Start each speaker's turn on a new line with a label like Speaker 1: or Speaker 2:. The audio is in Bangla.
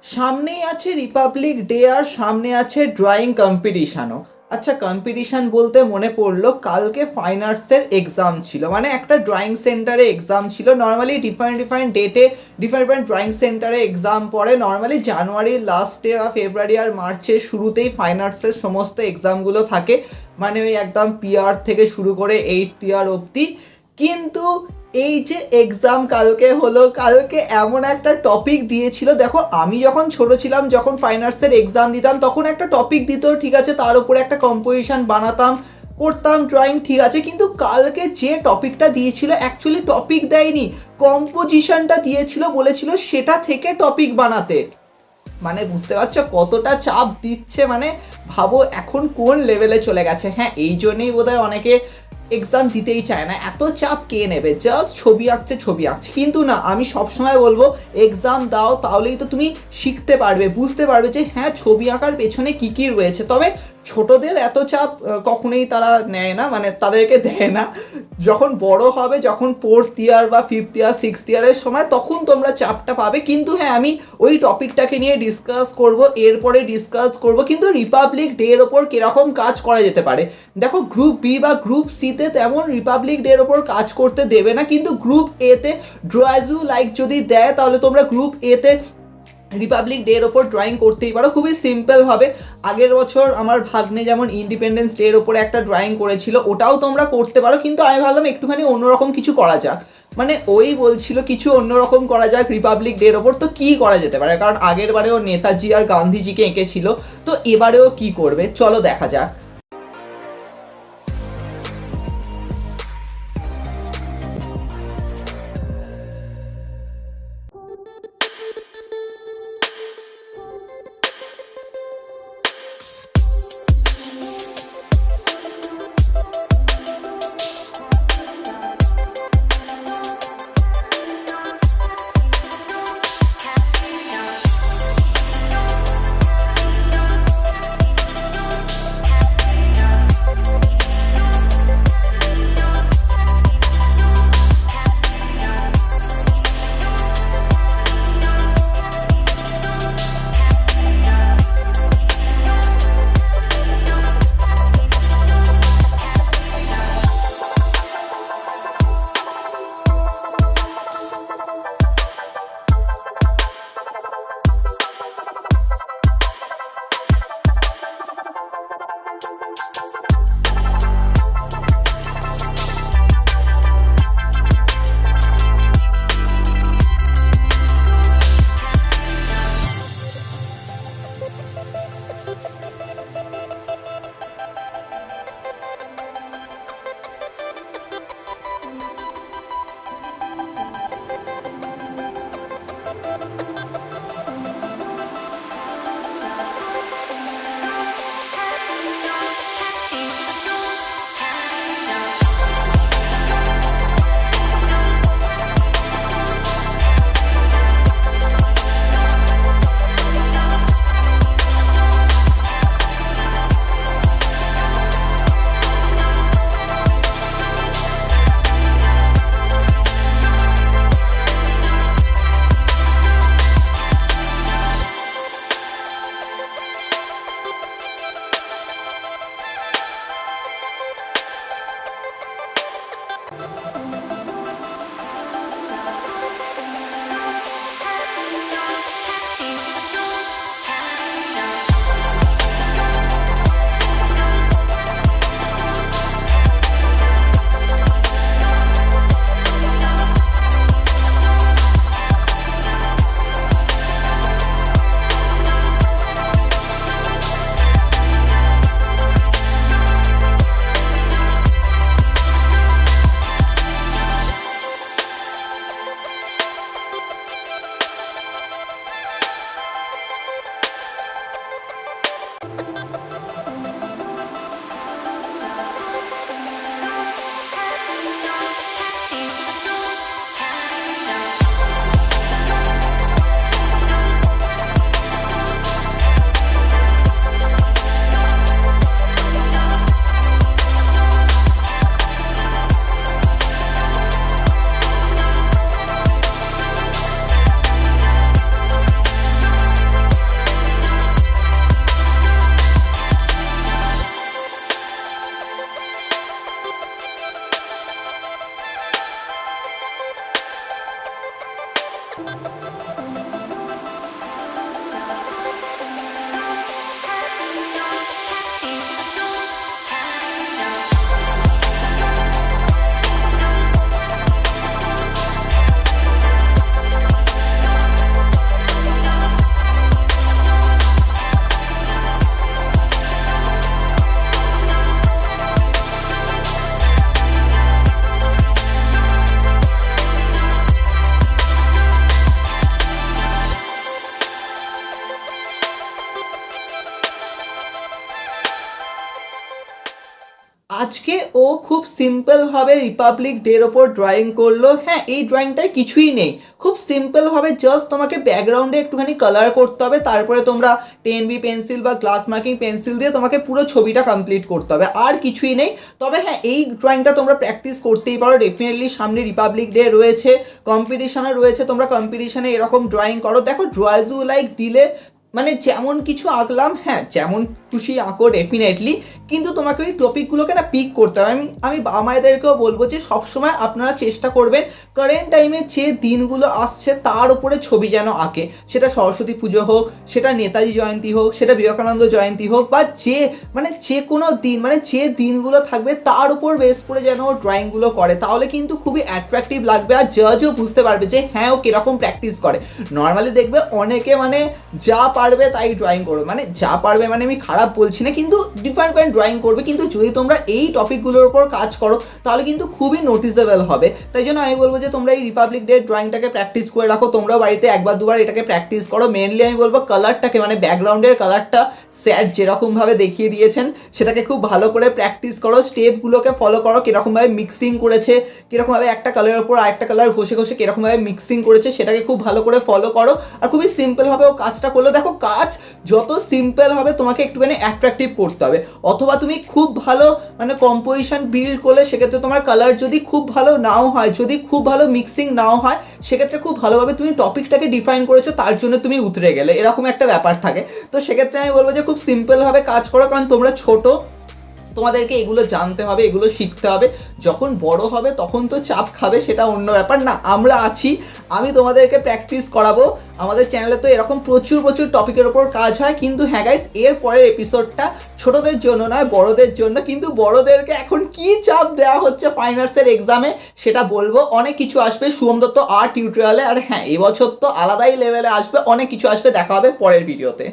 Speaker 1: সামনেই আছে রিপাবলিক ডে আর সামনে আছে ড্রয়িং কম্পিটিশানও। আচ্ছা, কম্পিটিশান বলতে মনে পড়লো কালকে ফাইন আর্টসের এক্সাম ছিল, মানে একটা ড্রয়িং সেন্টারে এক্সাম ছিল। নর্মালি ডিফারেন্ট ডিফারেন্ট ডেটে ডিফারেন্ট ড্রয়িং সেন্টারে এক্সাম পড়ে। নর্মালি জানুয়ারির লাস্টে বা ফেব্রুয়ারি আর মার্চের শুরুতেই ফাইন আর্টসের সমস্ত এক্সামগুলো থাকে, মানে ওই একদম পিআর থেকে শুরু করে 8th ইয়ার অবধি। কিন্তু এই যে এক্সাম কালকে হলো, কালকে এমন একটা টপিক দিয়েছিল, দেখো আমি যখন ছোট ছিলাম, যখন ফাইন আর্টসের এক্সাম দিতাম, তখন একটা টপিক দিত, ঠিক আছে, তার উপরে একটা কম্পোজিশন বানাতাম, করতাম ড্রয়িং, ঠিক আছে। কিন্তু কালকে যে টপিকটা দিয়েছিল, অ্যাকচুয়ালি টপিক দেয়নি, কম্পোজিশনটা দিয়েছিল, বলেছিল সেটা থেকে টপিক বানাতে। মানে বুঝতে পারছো কতটা চাপ দিচ্ছে, মানে ভাবো এখন কোন লেভেলে চলে গেছে। হ্যাঁ, এই জন্যই বোধহয় অনেকে এক্সাম দিতেই চায় না, এত চাপ কে নেবে, জাস্ট ছবি আঁকছে ছবি আঁকছে। কিন্তু না, আমি সবসময় বলবো এক্সাম দাও, তাহলেই তো তুমি শিখতে পারবে, বুঝতে পারবে যে হ্যাঁ ছবি আঁকার পেছনে কী কী রয়েছে। তবে ছোটদের এত চাপ কখনোই তারা নেয় না, মানে তাদেরকে দেয় না। যখন বড় হবে, যখন 4th ইয়ার বা 5th ইয়ার 6th ইয়ারের সময়, তখন তোমরা চাপটা পাবে। কিন্তু হ্যাঁ, আমি ওই টপিকটাকে নিয়ে ডিসকাস করব, এরপরে ডিসকাস করব কিন্তু রিপাবলিক ডের ওপর কীরকম কাজ করা যেতে পারে। দেখো, গ্রুপ বি বা গ্রুপ সিতে তেমন রিপাবলিক ডের ওপর কাজ করতে দেবে না, কিন্তু গ্রুপ এতে ড্রয়াজু লাইক যদি দেয়, তাহলে তোমরা গ্রুপ এতে রিপাবলিক ডের ওপর ড্রয়িং করতেই পারো, খুবই সিম্পলভাবে। আগের বছর আমার ভাগ্নে যেমন ইন্ডিপেন্ডেন্স ডের ওপরে একটা ড্রয়িং করেছিল, ওটাও তোমরা করতে পারো। কিন্তু আমি ভাবলাম একটুখানি অন্যরকম কিছু করা যাক, মানে ওই বলছিল কিছু অন্যরকম করা যাক রিপাবলিক ডের ওপর। তো কী করা যেতে পারে, কারণ আগের বারেও নেতাজি আর গান্ধীজিকে এঁকেছিল, তো এবারেও কি করবে, চলো দেখা যাক। আজকে ও খুব সিম্পলভাবে রিপাবলিক ডের ওপর ড্রয়িং করলো। হ্যাঁ, এই ড্রয়িংটায় কিছুই নেই, খুব সিম্পলভাবে জাস্ট তোমাকে ব্যাকগ্রাউন্ডে একটুখানি কালার করতে হবে, তারপরে তোমরা 10B পেন্সিল বা গ্লাস মার্কিং পেন্সিল দিয়ে তোমাকে পুরো ছবিটা কমপ্লিট করতে হবে, আর কিছুই নেই। তবে হ্যাঁ, এই ড্রয়িংটা তোমরা প্র্যাকটিস করতেই পারো, ডেফিনেটলি সামনে রিপাবলিক ডে রয়েছে, কম্পিটিশনে রয়েছে, তোমরা কম্পিটিশনে এরকম ড্রয়িং করো। দেখো ড্রয়াজ ইউ লাইক দিলে মানে যেমন কিছু আঁকলাম, হ্যাঁ যেমন খুশি আঁকো ডেফিনেটলি, কিন্তু তোমাকে ওই টপিকগুলোকে না পিক করতে হবে। আমি বাবা মায়েদেরকেও বলবো যে সবসময় আপনারা চেষ্টা করবেন কারেন্ট টাইমে যে দিনগুলো আসছে তার উপরে ছবি যেন আঁকে, সেটা সরস্বতী পুজো হোক, সেটা নেতাজি জয়ন্তী হোক, সেটা বিবেকানন্দ জয়ন্তী হোক, বা যে কোনো দিন, মানে যে দিনগুলো থাকবে তার উপর বেস করে যেন ও ড্রয়িংগুলো করে, তাহলে কিন্তু খুবই অ্যাট্রাকটিভ লাগবে, আর জাজও বুঝতে পারবে যে হ্যাঁ ও কীরকম প্র্যাকটিস করে। নর্মালি দেখবে অনেকে মানে যা পারবে তাই ড্রয়িং করবে, মানে যা পারবে মানে আমি খারাপ বলছি না, কিন্তু ডিফারেন্ট ড্রয়িং করবে, কিন্তু যদি তোমরা এই টপিকগুলোর উপর কাজ করো তাহলে কিন্তু খুবই নোটিসেবল হবে। তাই জন্য আমি বলবো যে তোমরা এই রিপাবলিক ডে ড্রয়িংটাকে প্র্যাকটিস করে রাখো, তোমরা বাড়িতে একবার দুবার এটাকে প্র্যাকটিস করো। মেনলি আমি বলবো কালারটাকে, মানে ব্যাকগ্রাউন্ডের কালারটা স্যার যেরকমভাবে দেখিয়ে দিয়েছেন সেটাকে খুব ভালো করে প্র্যাকটিস করো, স্টেপগুলোকে ফলো করো, কীরকমভাবে মিক্সিং করেছে, কীরকমভাবে একটা কালারের উপর আরেকটা কালার ঘষে ঘষে কীরকমভাবে মিক্সিং করেছে সেটাকে খুব ভালো করে ফলো করো, আর খুবই সিম্পলভাবে ও কাজটা করলো। দেখো কাজ যত সিম্পল হবে তোমাকে একটুখানি অ্যাট্রাকটিভ করতে হবে, অথবা তুমি খুব ভালো মানে কম্পোজিশন বিল্ড করলে সেক্ষেত্রে তোমার কালার যদি খুব ভালো নাও হয়, যদি খুব ভালো মিক্সিং নাও হয়, সেক্ষেত্রে খুব ভালোভাবে তুমি টপিকটাকে ডিফাইন করেছো তার জন্য তুমি উতরে গেলে, এরকম একটা ব্যাপার থাকে। তো সেক্ষেত্রে আমি বলবো যে খুব সিম্পলভাবে কাজ করো, কারণ তোমরা ছোট, তোমাদেরকে এগুলো জানতে হবে, এগুলো শিখতে হবে। যখন বড় হবে তখন তো চাপ খাবে, সেটা অন্য ব্যাপার না, আমরা আছি, আমি তোমাদেরকে প্র্যাকটিস করাবো। আমাদের চ্যানেলে তো এরকম প্রচুর প্রচুর টপিকের ওপর কাজ হয়। কিন্তু হ্যাঁ গাইস, এর পরের এপিসোডটা ছোটদের জন্য নয়, বড়দের জন্য। কিন্তু বড়দেরকে এখন কি চাপ দেওয়া হচ্ছে ফাইন আর্টসের এক্সামে সেটা বলবো। অনেক কিছু আসবে শুভম দত্ত আর্ট টিউটোরিয়ালে, আর হ্যাঁ এবছর তো আলাদাই লেভেলে আসবে, অনেক কিছু আসবে। দেখা হবে পরের ভিডিওতে।